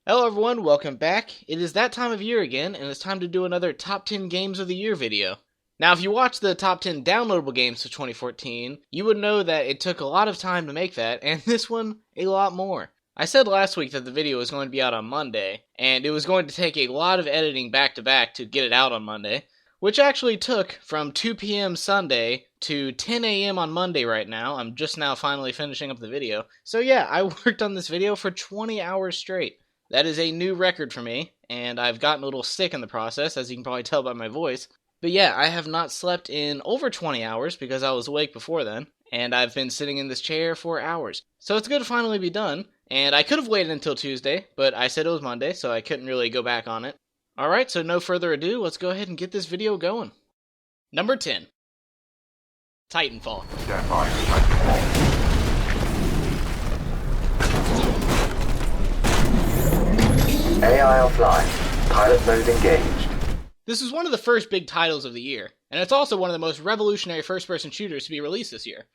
Hello everyone, welcome back. It is that time of year again, and it's time to do another Top 10 Games of the Year video. Now, if you watched the Top 10 Downloadable Games of 2014, you would know that it took a lot of time to make that, and this one, a lot more. I said last week that the video was going to be out on Monday, and it was going to take a lot of editing back-to-back to get it out on Monday, which actually took from 2 p.m. Sunday to 10 a.m. on Monday right now. I'm just now finally finishing up the video. So yeah, I worked on this video for 20 hours straight. That is a new record for me, and I've gotten a little sick in the process, as you can probably tell by my voice. But yeah, I have not slept in over 20 hours because I was awake before then, and I've been sitting in this chair for hours. So it's good to finally be done, and I could have waited until Tuesday, but I said it was Monday, so I couldn't really go back on it. Alright, so no further ado, let's go ahead and get this video going. Number 10. Titanfall. Stand by for Titanfall. AI offline. Pilot mode engaged. This is one of the first big titles of the year, and it's also one of the most revolutionary first-person shooters to be released this year.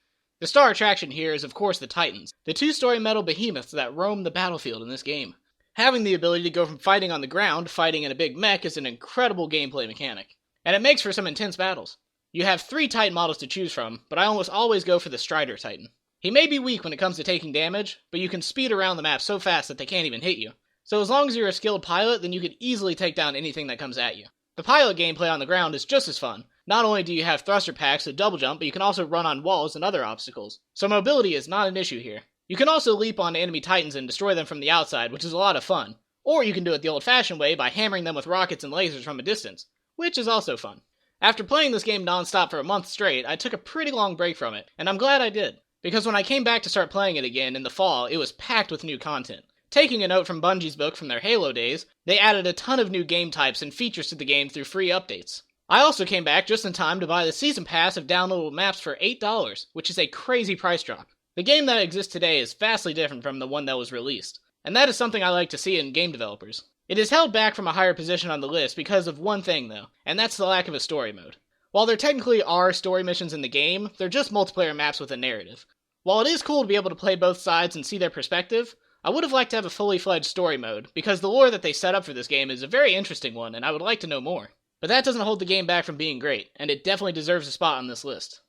The star attraction here is of course the Titans, the two-story metal behemoths that roam the battlefield in this game. Having the ability to go from fighting on the ground to fighting in a big mech is an incredible gameplay mechanic, and it makes for some intense battles. You have 3 Titan models to choose from, but I almost always go for the Strider Titan. He may be weak when it comes to taking damage, but you can speed around the map so fast that they can't even hit you. So as long as you're a skilled pilot, then you can easily take down anything that comes at you. The pilot gameplay on the ground is just as fun. Not only do you have thruster packs to double jump, but you can also run on walls and other obstacles. So mobility is not an issue here. You can also leap on enemy Titans and destroy them from the outside, which is a lot of fun. Or you can do it the old-fashioned way by hammering them with rockets and lasers from a distance, which is also fun. After playing this game non-stop for a month straight, I took a pretty long break from it, and I'm glad I did. Because when I came back to start playing it again in the fall, it was packed with new content. Taking a note from Bungie's book from their Halo days, they added a ton of new game types and features to the game through free updates. I also came back just in time to buy the season pass of downloadable maps for $8, which is a crazy price drop. The game that exists today is vastly different from the one that was released, and that is something I like to see in game developers. It is held back from a higher position on the list because of one thing though, and that's the lack of a story mode. While there technically are story missions in the game, they're just multiplayer maps with a narrative. While it is cool to be able to play both sides and see their perspective, I would have liked to have a fully fledged story mode, because the lore that they set up for this game is a very interesting one, and I would like to know more. But that doesn't hold the game back from being great, and it definitely deserves a spot on this list.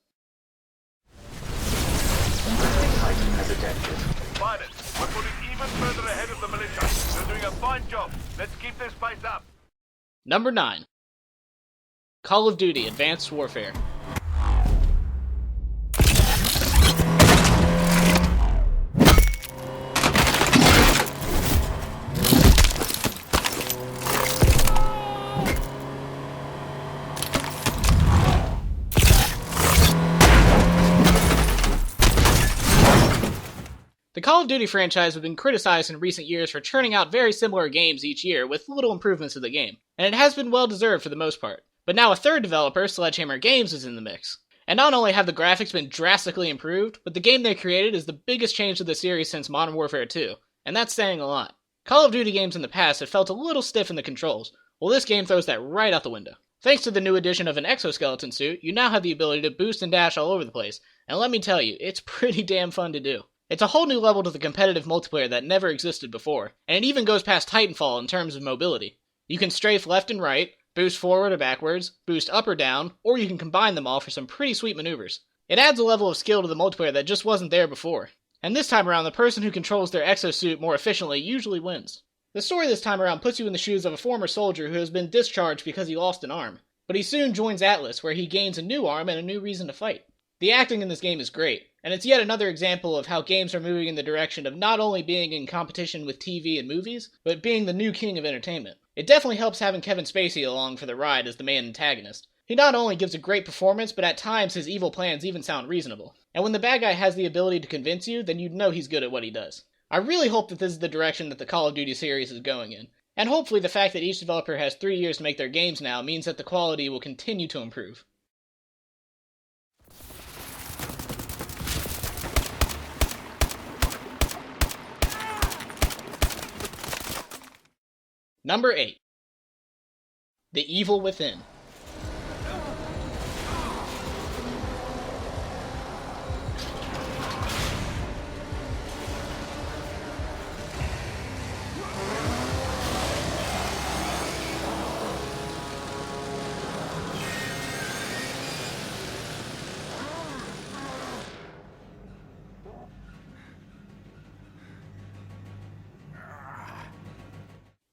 Titan has attempted. Pilots, we're putting even further ahead of the militia. They're doing a fine job. Let's keep this pace up. Number 9. Call of Duty Advanced Warfare. The Call of Duty franchise has been criticized in recent years for churning out very similar games each year with little improvements to the game, and it has been well deserved for the most part. But now a third developer, Sledgehammer Games, is in the mix. And not only have the graphics been drastically improved, but the game they created is the biggest change to the series since Modern Warfare 2, and that's saying a lot. Call of Duty games in the past have felt a little stiff in the controls, well this game throws that right out the window. Thanks to the new addition of an exoskeleton suit, you now have the ability to boost and dash all over the place, and let me tell you, it's pretty damn fun to do. It's a whole new level to the competitive multiplayer that never existed before, and it even goes past Titanfall in terms of mobility. You can strafe left and right, boost forward or backwards, boost up or down, or you can combine them all for some pretty sweet maneuvers. It adds a level of skill to the multiplayer that just wasn't there before. And this time around, the person who controls their exosuit more efficiently usually wins. The story this time around puts you in the shoes of a former soldier who has been discharged because he lost an arm, but he soon joins Atlas where he gains a new arm and a new reason to fight. The acting in this game is great, and it's yet another example of how games are moving in the direction of not only being in competition with TV and movies, but being the new king of entertainment. It definitely helps having Kevin Spacey along for the ride as the main antagonist. He not only gives a great performance, but at times his evil plans even sound reasonable. And when the bad guy has the ability to convince you, then you know he's good at what he does. I really hope that this is the direction that the Call of Duty series is going in. And hopefully the fact that each developer has 3 years to make their games now means that the quality will continue to improve. Number 8. The Evil Within.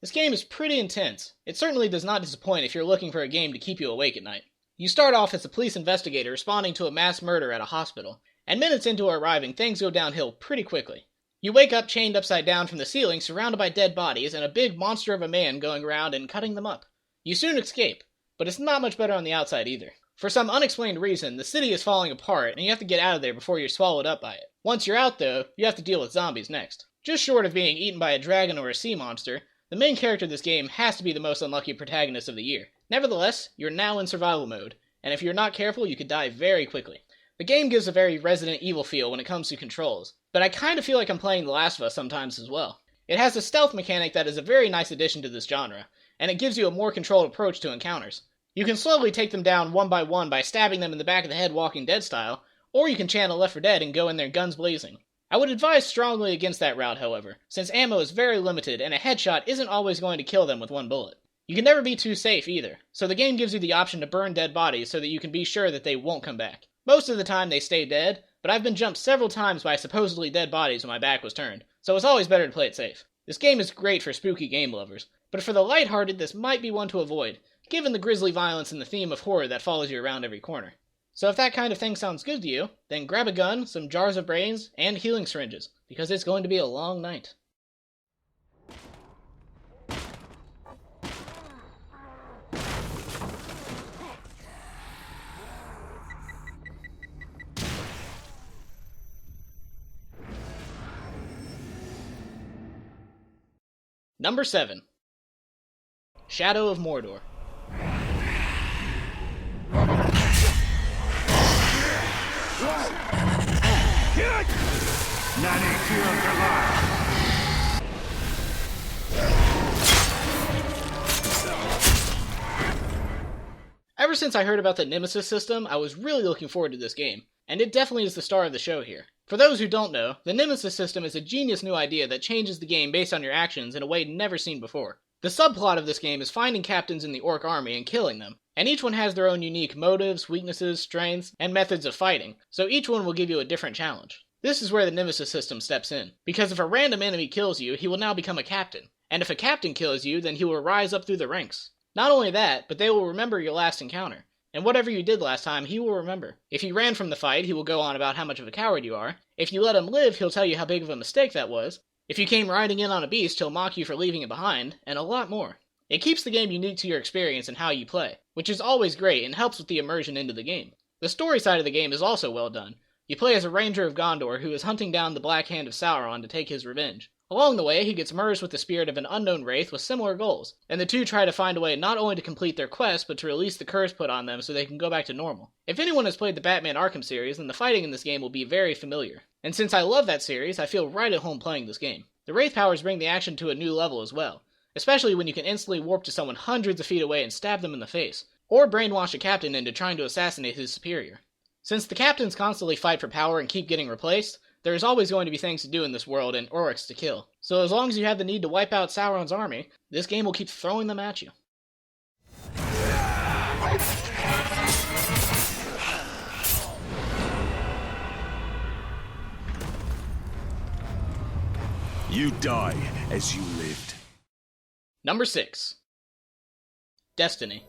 This game is pretty intense. It certainly does not disappoint if you're looking for a game to keep you awake at night. You start off as a police investigator responding to a mass murder at a hospital, and minutes into arriving, things go downhill pretty quickly. You wake up chained upside down from the ceiling, surrounded by dead bodies, and a big monster of a man going around and cutting them up. You soon escape, but it's not much better on the outside either. For some unexplained reason, the city is falling apart, and you have to get out of there before you're swallowed up by it. Once you're out, though, you have to deal with zombies next. Just short of being eaten by a dragon or a sea monster, the main character of this game has to be the most unlucky protagonist of the year. Nevertheless, you're now in survival mode, and if you're not careful, you could die very quickly. The game gives a very Resident Evil feel when it comes to controls, but I kind of feel like I'm playing The Last of Us sometimes as well. It has a stealth mechanic that is a very nice addition to this genre, and it gives you a more controlled approach to encounters. You can slowly take them down one by stabbing them in the back of the head Walking Dead style, or you can channel Left 4 Dead and go in there guns blazing. I would advise strongly against that route, however, since ammo is very limited and a headshot isn't always going to kill them with one bullet. You can never be too safe either, so the game gives you the option to burn dead bodies so that you can be sure that they won't come back. Most of the time they stay dead, but I've been jumped several times by supposedly dead bodies when my back was turned, so it's always better to play it safe. This game is great for spooky game lovers, but for the lighthearted this might be one to avoid, given the grisly violence and the theme of horror that follows you around every corner. So if that kind of thing sounds good to you, then grab a gun, some jars of brains, and healing syringes, because it's going to be a long night. Number 7. Shadow of Mordor. Ever since I heard about the Nemesis system, I was really looking forward to this game, and it definitely is the star of the show here. For those who don't know, the Nemesis system is a genius new idea that changes the game based on your actions in a way never seen before. The subplot of this game is finding captains in the orc army and killing them, and each one has their own unique motives, weaknesses, strengths, and methods of fighting, so each one will give you a different challenge. This is where the Nemesis system steps in, because if a random enemy kills you, he will now become a captain, and if a captain kills you, then he will rise up through the ranks. Not only that, but they will remember your last encounter, and whatever you did last time, he will remember. If you ran from the fight, he will go on about how much of a coward you are. If you let him live, he'll tell you how big of a mistake that was. If you came riding in on a beast, he'll mock you for leaving it behind, and a lot more. It keeps the game unique to your experience and how you play, which is always great and helps with the immersion into the game. The story side of the game is also well done. You play as a ranger of Gondor who is hunting down the Black Hand of Sauron to take his revenge. Along the way, he gets merged with the spirit of an unknown wraith with similar goals, and the two try to find a way not only to complete their quest, but to release the curse put on them so they can go back to normal. If anyone has played the Batman Arkham series, then the fighting in this game will be very familiar. And since I love that series, I feel right at home playing this game. The wraith powers bring the action to a new level as well, especially when you can instantly warp to someone hundreds of feet away and stab them in the face, or brainwash a captain into trying to assassinate his superior. Since the captains constantly fight for power and keep getting replaced, there is always going to be things to do in this world and orcs to kill. So as long as you have the need to wipe out Sauron's army, this game will keep throwing them at you. You die as you lived. Number 6. Destiny.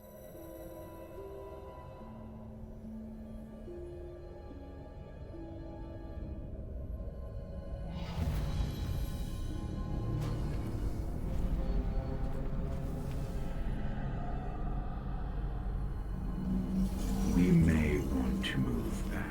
We may want to move back.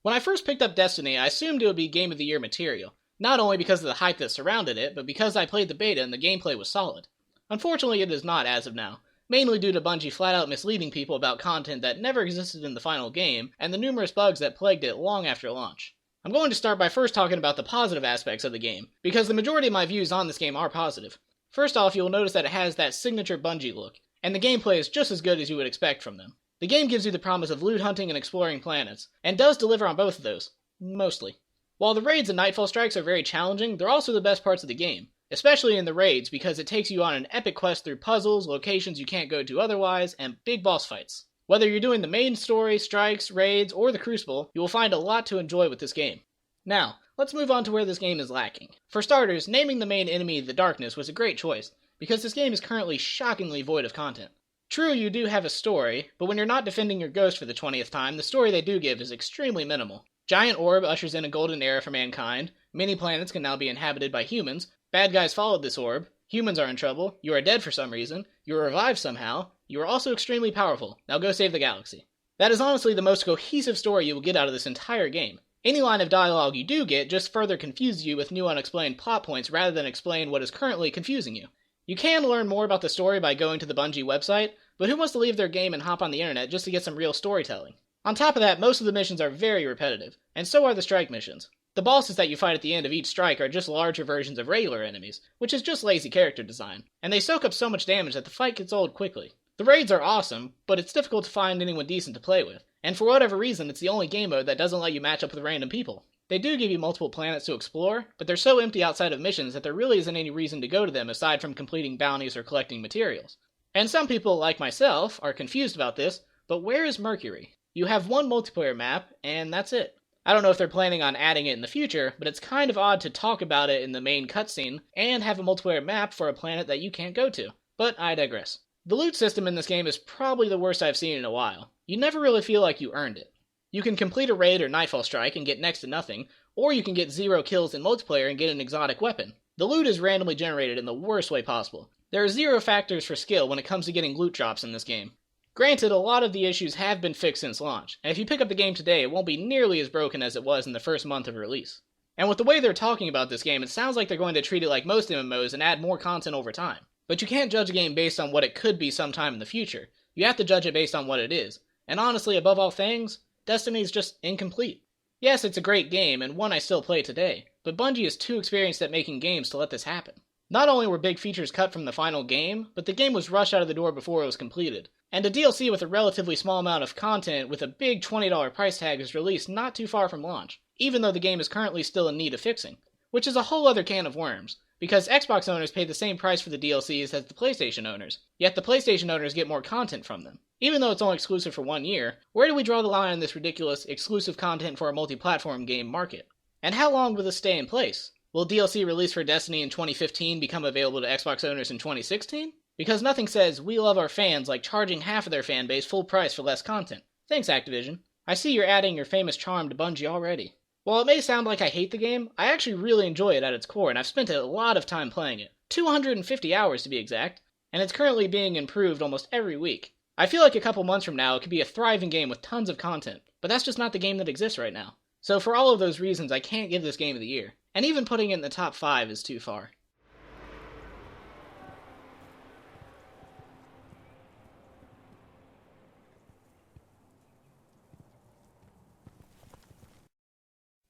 When I first picked up Destiny, I assumed it would be Game of the Year material, not only because of the hype that surrounded it, but because I played the beta and the gameplay was solid. Unfortunately, it is not as of now, mainly due to Bungie flat out misleading people about content that never existed in the final game, and the numerous bugs that plagued it long after launch. I'm going to start by first talking about the positive aspects of the game, because the majority of my views on this game are positive. First off, you'll notice that it has that signature Bungie look, and the gameplay is just as good as you would expect from them. The game gives you the promise of loot hunting and exploring planets, and does deliver on both of those. Mostly. While the raids and Nightfall strikes are very challenging, they're also the best parts of the game, especially in the raids because it takes you on an epic quest through puzzles, locations you can't go to otherwise, and big boss fights. Whether you're doing the main story, strikes, raids, or the Crucible, you will find a lot to enjoy with this game. Now, let's move on to where this game is lacking. For starters, naming the main enemy the Darkness was a great choice, because this game is currently shockingly void of content. True, you do have a story, but when you're not defending your ghost for the 20th time, the story they do give is extremely minimal. Giant Orb ushers in a golden era for mankind, many planets can now be inhabited by humans, bad guys followed this orb, humans are in trouble, you are dead for some reason, you are revived somehow, you are also extremely powerful, now go save the galaxy. That is honestly the most cohesive story you will get out of this entire game. Any line of dialogue you do get just further confuses you with new unexplained plot points rather than explain what is currently confusing you. You can learn more about the story by going to the Bungie website, but who wants to leave their game and hop on the internet just to get some real storytelling? On top of that, most of the missions are very repetitive, and so are the strike missions. The bosses that you fight at the end of each strike are just larger versions of regular enemies, which is just lazy character design, and they soak up so much damage that the fight gets old quickly. The raids are awesome, but it's difficult to find anyone decent to play with, and for whatever reason it's the only game mode that doesn't let you match up with random people. They do give you multiple planets to explore, but they're so empty outside of missions that there really isn't any reason to go to them aside from completing bounties or collecting materials. And some people, like myself, are confused about this, but where is Mercury? You have one multiplayer map, and that's it. I don't know if they're planning on adding it in the future, but it's kind of odd to talk about it in the main cutscene and have a multiplayer map for a planet that you can't go to. But I digress. The loot system in this game is probably the worst I've seen in a while. You never really feel like you earned it. You can complete a raid or nightfall strike and get next to nothing, or you can get 0 kills in multiplayer and get an exotic weapon. The loot is randomly generated in the worst way possible. There are 0 factors for skill when it comes to getting loot drops in this game. Granted, a lot of the issues have been fixed since launch, and if you pick up the game today, it won't be nearly as broken as it was in the first month of release. And with the way they're talking about this game, it sounds like they're going to treat it like most MMOs and add more content over time. But you can't judge a game based on what it could be sometime in the future. You have to judge it based on what it is. And honestly, above all things, Destiny is just incomplete. Yes, it's a great game, and one I still play today, but Bungie is too experienced at making games to let this happen. Not only were big features cut from the final game, but the game was rushed out of the door before it was completed. And a DLC with a relatively small amount of content with a big $20 price tag is released not too far from launch, even though the game is currently still in need of fixing. Which is a whole other can of worms, because Xbox owners pay the same price for the DLCs as the PlayStation owners, yet the PlayStation owners get more content from them. Even though it's only exclusive for 1 year, where do we draw the line on this ridiculous exclusive content for a multi-platform game market? And how long will this stay in place? Will DLC released for Destiny in 2015 become available to Xbox owners in 2016? Because nothing says, we love our fans like charging half of their fanbase full price for less content. Thanks, Activision. I see you're adding your famous charm to Bungie already. While it may sound like I hate the game, I actually really enjoy it at its core, and I've spent a lot of time playing it. 250 hours to be exact, and it's currently being improved almost every week. I feel like a couple months from now it could be a thriving game with tons of content, but that's just not the game that exists right now. So for all of those reasons, I can't give this Game of the Year, and even putting it in the top 5 is too far.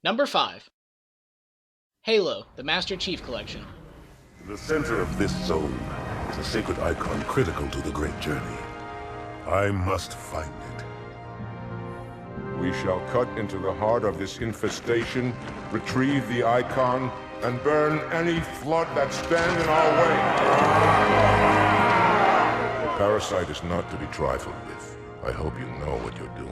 Number 5. Halo, the Master Chief Collection. In the center of this zone is a sacred icon critical to the great journey. I must find it. We shall cut into the heart of this infestation, retrieve the icon, and burn any flood that stand in our way. The parasite is not to be trifled with. I hope you know what you're doing.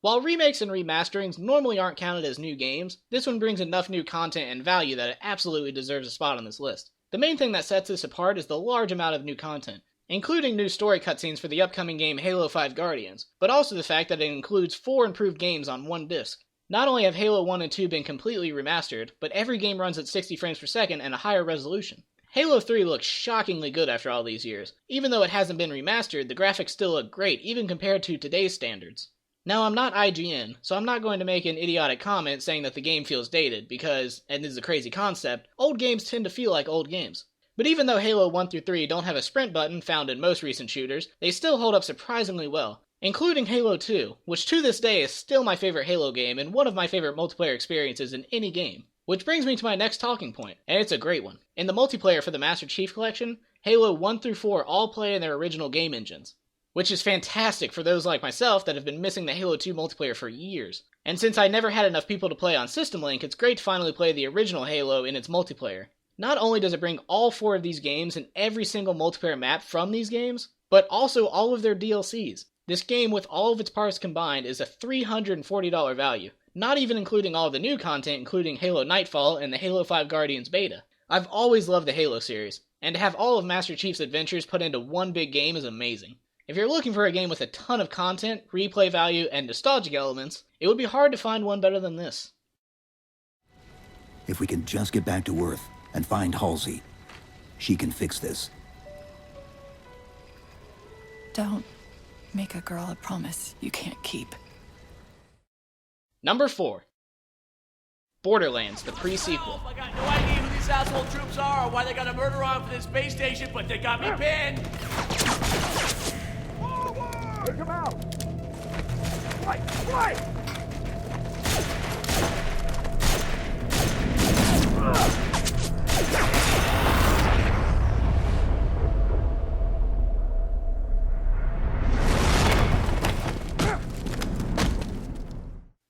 While remakes and remasterings normally aren't counted as new games, this one brings enough new content and value that it absolutely deserves a spot on this list. The main thing that sets this apart is the large amount of new content, including new story cutscenes for the upcoming game Halo 5 Guardians, but also the fact that it includes 4 improved games on one disc. Not only have Halo 1 and 2 been completely remastered, but every game runs at 60 frames per second and a higher resolution. Halo 3 looks shockingly good after all these years. Even though it hasn't been remastered, the graphics still look great, even compared to today's standards. Now, I'm not IGN, so I'm not going to make an idiotic comment saying that the game feels dated, because, and this is a crazy concept, old games tend to feel like old games. But even though Halo 1 through 3 don't have a sprint button found in most recent shooters, they still hold up surprisingly well, including Halo 2, which to this day is still my favorite Halo game and one of my favorite multiplayer experiences in any game. Which brings me to my next talking point, and it's a great one. In the multiplayer for the Master Chief Collection, Halo 1 through 4 all play in their original game engines, which is fantastic for those like myself that have been missing the Halo 2 multiplayer for years. And since I never had enough people to play on System Link, it's great to finally play the original Halo in its multiplayer. Not only does it bring all 4 of these games and every single multiplayer map from these games, but also all of their DLCs. This game, with all of its parts combined, is a $340 value, not even including all of the new content, including Halo Nightfall and the Halo 5 Guardians beta. I've always loved the Halo series, and to have all of Master Chief's adventures put into one big game is amazing. If you're looking for a game with a ton of content, replay value, and nostalgic elements, it would be hard to find one better than this. If we can just get back to Earth and find Halsey, she can fix this. Don't make a girl a promise you can't keep. Number 4. Borderlands, the pre-sequel. I got no idea who these asshole troops are or why they got a murder on for this space station, but they got me pinned. Take him out! Fight!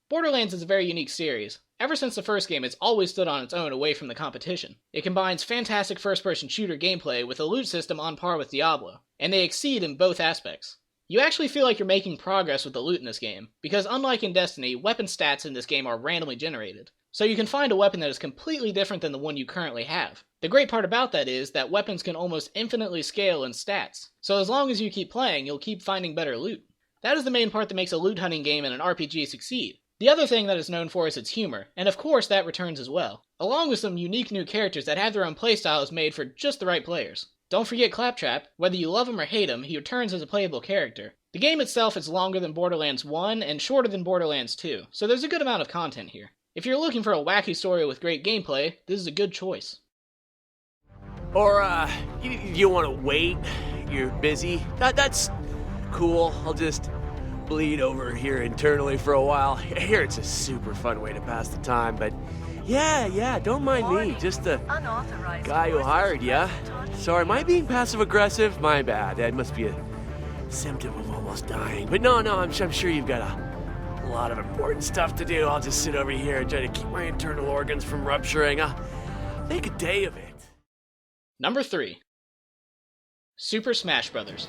Borderlands is a very unique series. Ever since the first game, it's always stood on its own away from the competition. It combines fantastic first-person shooter gameplay with a loot system on par with Diablo, and they exceed in both aspects. You actually feel like you're making progress with the loot in this game, because unlike in Destiny, weapon stats in this game are randomly generated. So you can find a weapon that is completely different than the one you currently have. The great part about that is that weapons can almost infinitely scale in stats, so as long as you keep playing, you'll keep finding better loot. That is the main part that makes a loot hunting game in an RPG succeed. The other thing that it's known for is its humor, and of course that returns as well, along with some unique new characters that have their own playstyles made for just the right players. Don't forget Claptrap. Whether you love him or hate him, he returns as a playable character. The game itself is longer than Borderlands 1 and shorter than Borderlands 2, so there's a good amount of content here. If you're looking for a wacky story with great gameplay, this is a good choice. Or, you want to wait? You're busy? That's cool. I'll just bleed over here internally for a while. I hear it's a super fun way to pass the time, but yeah, don't mind me. Just the guy who hired ya. Sorry, am I being passive-aggressive? My bad. That must be a symptom of almost dying. But no, I'm sure you've got a lot of important stuff to do. I'll just sit over here and try to keep my internal organs from rupturing. I'll make a day of it. Number 3. Super Smash Bros.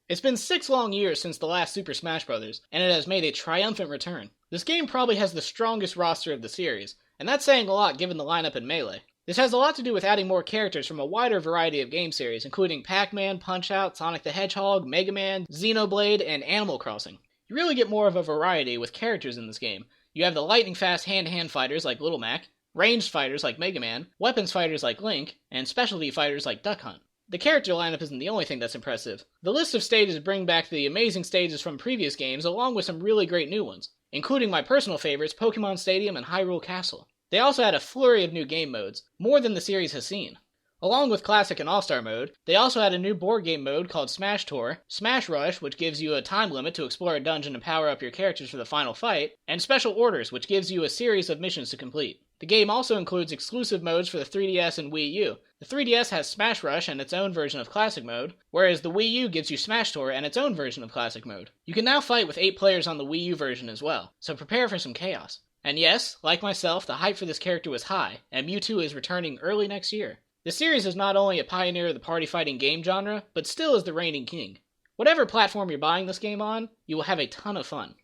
It's been 6 long years since the last Super Smash Bros., and it has made a triumphant return. This game probably has the strongest roster of the series, and that's saying a lot given the lineup in Melee. This has a lot to do with adding more characters from a wider variety of game series, including Pac-Man, Punch-Out, Sonic the Hedgehog, Mega Man, Xenoblade, and Animal Crossing. You really get more of a variety with characters in this game. You have the lightning-fast hand-to-hand fighters like Little Mac, ranged fighters like Mega Man, weapons fighters like Link, and specialty fighters like Duck Hunt. The character lineup isn't the only thing that's impressive. The list of stages bring back the amazing stages from previous games along with some really great new ones, including my personal favorites Pokemon Stadium and Hyrule Castle. They also had a flurry of new game modes, more than the series has seen. Along with Classic and All-Star mode, they also had a new board game mode called Smash Tour, Smash Rush, which gives you a time limit to explore a dungeon and power up your characters for the final fight, and Special Orders, which gives you a series of missions to complete. The game also includes exclusive modes for the 3DS and Wii U. The 3DS has Smash Rush and its own version of Classic mode, whereas the Wii U gives you Smash Tour and its own version of Classic mode. You can now fight with 8 players on the Wii U version as well, so prepare for some chaos. And yes, like myself, the hype for this character was high, and Mewtwo is returning early next year. The series is not only a pioneer of the party fighting game genre, but still is the reigning king. Whatever platform you're buying this game on, you will have a ton of fun.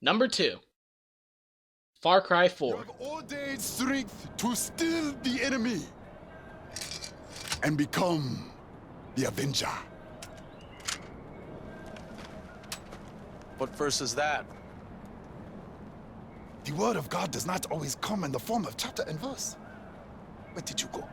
Number 2. Far Cry 4. You have ordained strength to still the enemy and become the Avenger. What verse is that? The word of God does not always come in the form of chapter and verse. Where did you go?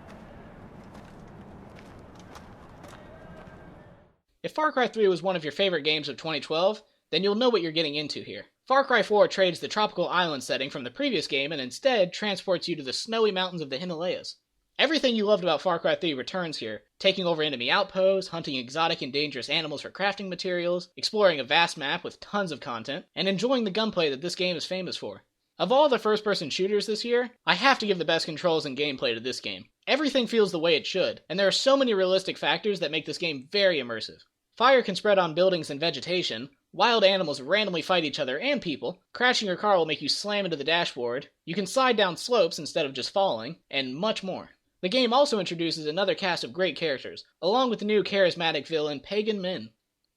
If Far Cry 3 was one of your favorite games of 2012, then you'll know what you're getting into here. Far Cry 4 trades the tropical island setting from the previous game and instead transports you to the snowy mountains of the Himalayas. Everything you loved about Far Cry 3 returns here, taking over enemy outposts, hunting exotic and dangerous animals for crafting materials, exploring a vast map with tons of content, and enjoying the gunplay that this game is famous for. Of all the first-person shooters this year, I have to give the best controls and gameplay to this game. Everything feels the way it should, and there are so many realistic factors that make this game very immersive. Fire can spread on buildings and vegetation, wild animals randomly fight each other and people, crashing your car will make you slam into the dashboard, you can slide down slopes instead of just falling, and much more. The game also introduces another cast of great characters, along with the new charismatic villain Pagan Min.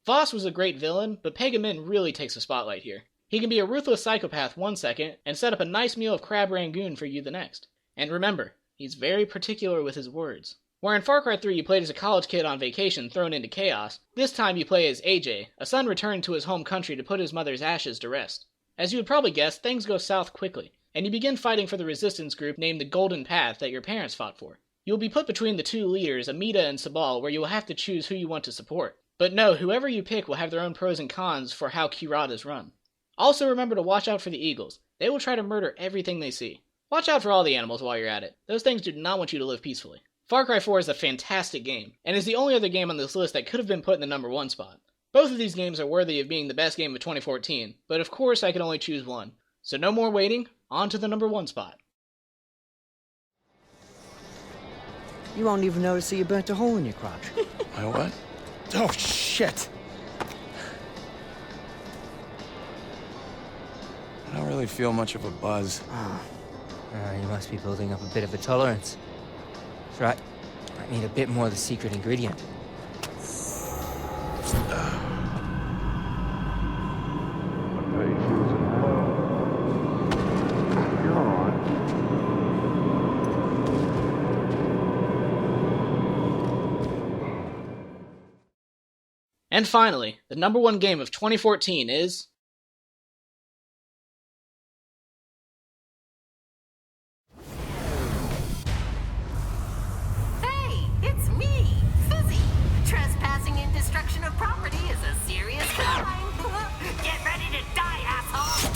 Voss was a great villain, but Pagan Min really takes the spotlight here. He can be a ruthless psychopath one second, and set up a nice meal of crab rangoon for you the next. And remember, he's very particular with his words. Where in Far Cry 3 you played as a college kid on vacation thrown into chaos, this time you play as AJ, a son returned to his home country to put his mother's ashes to rest. As you would probably guess, things go south quickly, and you begin fighting for the resistance group named the Golden Path that your parents fought for. You will be put between the two leaders, Amita and Sabal, where you will have to choose who you want to support. But no, whoever you pick will have their own pros and cons for how Kirad is run. Also remember to watch out for the eagles. They will try to murder everything they see. Watch out for all the animals while you're at it. Those things do not want you to live peacefully. Far Cry 4 is a fantastic game, and is the only other game on this list that could have been put in the number 1 spot. Both of these games are worthy of being the best game of 2014, but of course I can only choose one. So no more waiting, on to the number 1 spot. You won't even notice that you burnt a hole in your crotch. My what? Oh, shit! I don't really feel much of a buzz. You must be building up a bit of a tolerance. That's right. I need a bit more of the secret ingredient. And finally, the number 1 game of 2014 is... Hey, it's me, Fizzy. Trespassing and destruction of property is a serious crime. Get ready to die, asshole!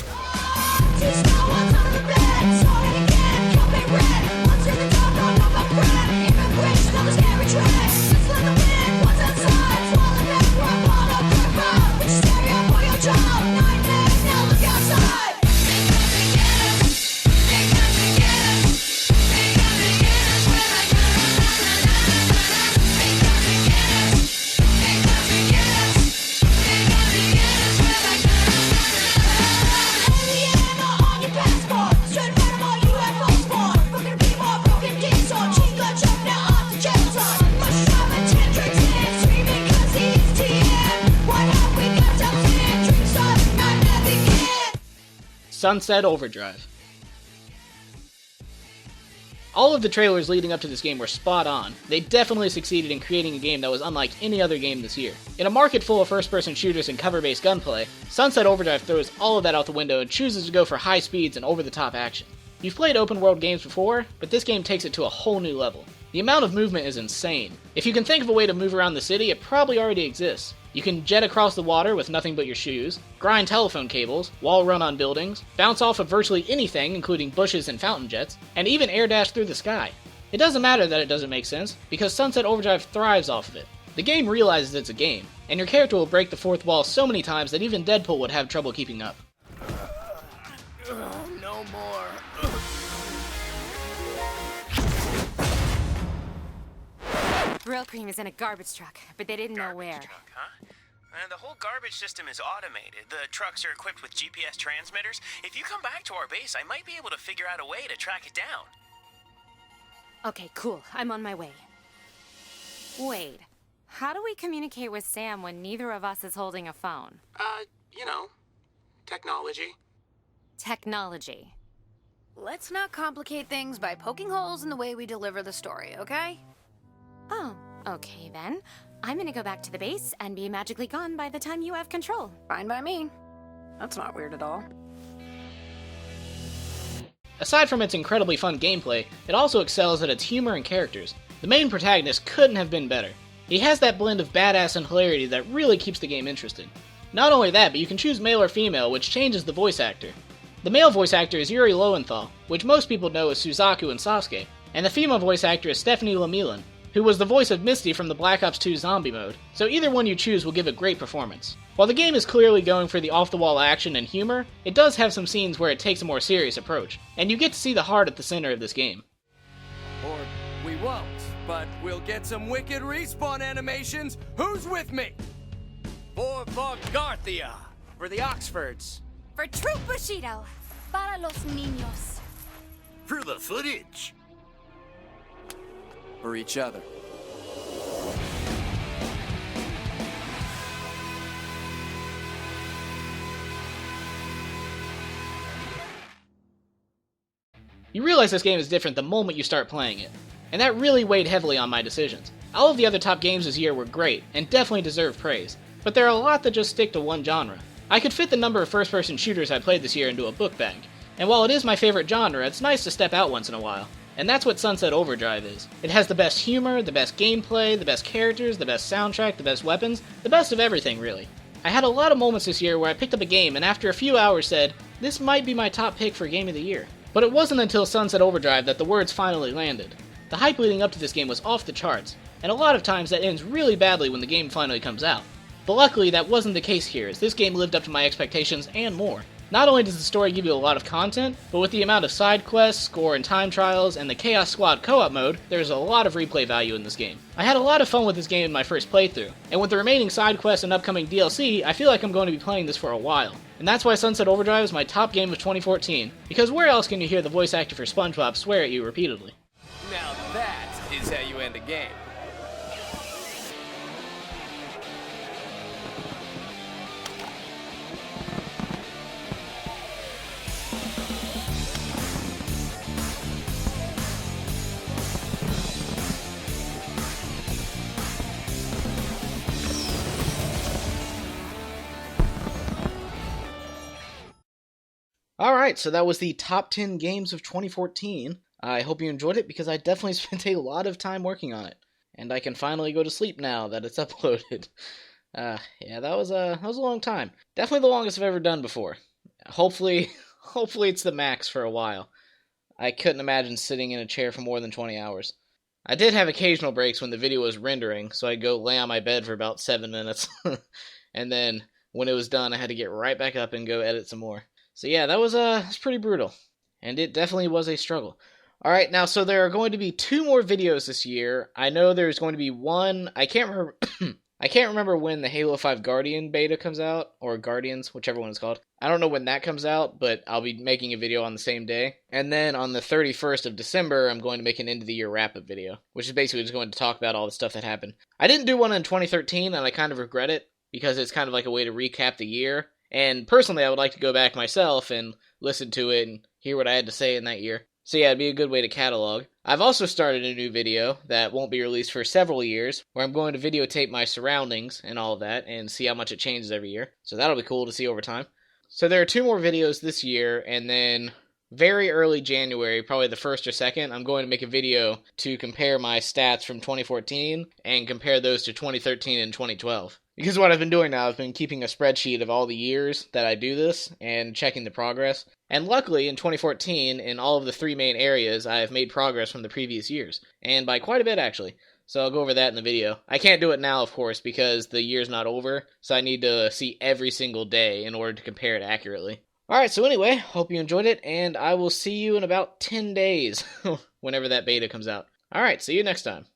Just know what's under the bed, so it again, come be red. Once in the dark, I'll know my bread. Even wish on the scary tracks. Just let the wind, what's outside? Swallow that crap on a brick road. Which stereo for your job? Nightmares, now look outside. Sunset Overdrive. All of the trailers leading up to this game were spot on. They definitely succeeded in creating a game that was unlike any other game this year. In a market full of first-person shooters and cover-based gunplay, Sunset Overdrive throws all of that out the window and chooses to go for high speeds and over-the-top action. You've played open-world games before, but this game takes it to a whole new level. The amount of movement is insane. If you can think of a way to move around the city, it probably already exists. You can jet across the water with nothing but your shoes, grind telephone cables, wall run on buildings, bounce off of virtually anything including bushes and fountain jets, and even air dash through the sky. It doesn't matter that it doesn't make sense, because Sunset Overdrive thrives off of it. The game realizes it's a game, and your character will break the fourth wall so many times that even Deadpool would have trouble keeping up. No more. Real cream is in a garbage truck, but they didn't know where. Truck, huh? The whole garbage system is automated. The trucks are equipped with GPS transmitters. If you come back to our base, I might be able to figure out a way to track it down. Okay, cool. I'm on my way. Wait, how do we communicate with Sam when neither of us is holding a phone? Technology. Technology. Let's not complicate things by poking holes in the way we deliver the story, okay? Oh, okay then. I'm gonna go back to the base and be magically gone by the time you have control. Fine by me. That's not weird at all. Aside from its incredibly fun gameplay, it also excels at its humor and characters. The main protagonist couldn't have been better. He has that blend of badass and hilarity that really keeps the game interesting. Not only that, but you can choose male or female, which changes the voice actor. The male voice actor is Yuri Lowenthal, which most people know as Suzaku in Sasuke, And the female voice actor is Stephanie Lamillan, who was the voice of Misty from the Black Ops 2 Zombie mode, so either one you choose will give a great performance. While the game is clearly going for the off-the-wall action and humor, it does have some scenes where it takes a more serious approach, and you get to see the heart at the center of this game. Or we won't, but we'll get some wicked respawn animations. Who's with me? For Garthia. For the Oxfords. For Troop Bushido. Para los niños. For the footage. For each other. You realize this game is different the moment you start playing it, and that really weighed heavily on my decisions. All of the other top games this year were great, and definitely deserve praise, but there are a lot that just stick to one genre. I could fit the number of first-person shooters I played this year into a book bag, and while it is my favorite genre, it's nice to step out once in a while. And that's what Sunset Overdrive is. It has the best humor, the best gameplay, the best characters, the best soundtrack, the best weapons, the best of everything, really. I had a lot of moments this year where I picked up a game and after a few hours said, this might be my top pick for Game of the Year. But it wasn't until Sunset Overdrive that the words finally landed. The hype leading up to this game was off the charts, and a lot of times that ends really badly when the game finally comes out. But luckily that wasn't the case here, as this game lived up to my expectations and more. Not only does the story give you a lot of content, but with the amount of side quests, score and time trials, and the Chaos Squad co-op mode, there's a lot of replay value in this game. I had a lot of fun with this game in my first playthrough, and with the remaining side quests and upcoming DLC, I feel like I'm going to be playing this for a while. And that's why Sunset Overdrive is my top game of 2014, because where else can you hear the voice actor for SpongeBob swear at you repeatedly? Now that is how you end a game. Alright, so that was the top 10 games of 2014. I hope you enjoyed it because I definitely spent a lot of time working on it. And I can finally go to sleep now that it's uploaded. Yeah, that was a long time. Definitely the longest I've ever done before. Hopefully it's the max for a while. I couldn't imagine sitting in a chair for more than 20 hours. I did have occasional breaks when the video was rendering, so I'd go lay on my bed for about 7 minutes. And then, when it was done, I had to get right back up and go edit some more. So yeah, that was pretty brutal. And it definitely was a struggle. Alright, now so there are going to be 2 more videos this year. I know there's going to be one, I can't remember when the Halo 5 Guardian beta comes out, or Guardians, whichever one it's called. I don't know when that comes out, but I'll be making a video on the same day. And then on the 31st of December, I'm going to make an end of the year wrap-up video, which is basically just going to talk about all the stuff that happened. I didn't do one in 2013, and I kind of regret it, because it's kind of like a way to recap the year. And personally, I would like to go back myself and listen to it and hear what I had to say in that year. So yeah, it'd be a good way to catalog. I've also started a new video that won't be released for several years, where I'm going to videotape my surroundings and all of that, and see how much it changes every year. So that'll be cool to see over time. So there are 2 more videos this year, and then very early January, probably the 1st or 2nd, I'm going to make a video to compare my stats from 2014, and compare those to 2013 and 2012. Because what I've been doing now, I've been keeping a spreadsheet of all the years that I do this, and checking the progress. And luckily, in 2014, in all of the 3 main areas, I have made progress from the previous years. And by quite a bit, actually. So I'll go over that in the video. I can't do it now, of course, because the year's not over, so I need to see every single day in order to compare it accurately. Alright, so anyway, hope you enjoyed it, and I will see you in about 10 days, whenever that beta comes out. Alright, see you next time.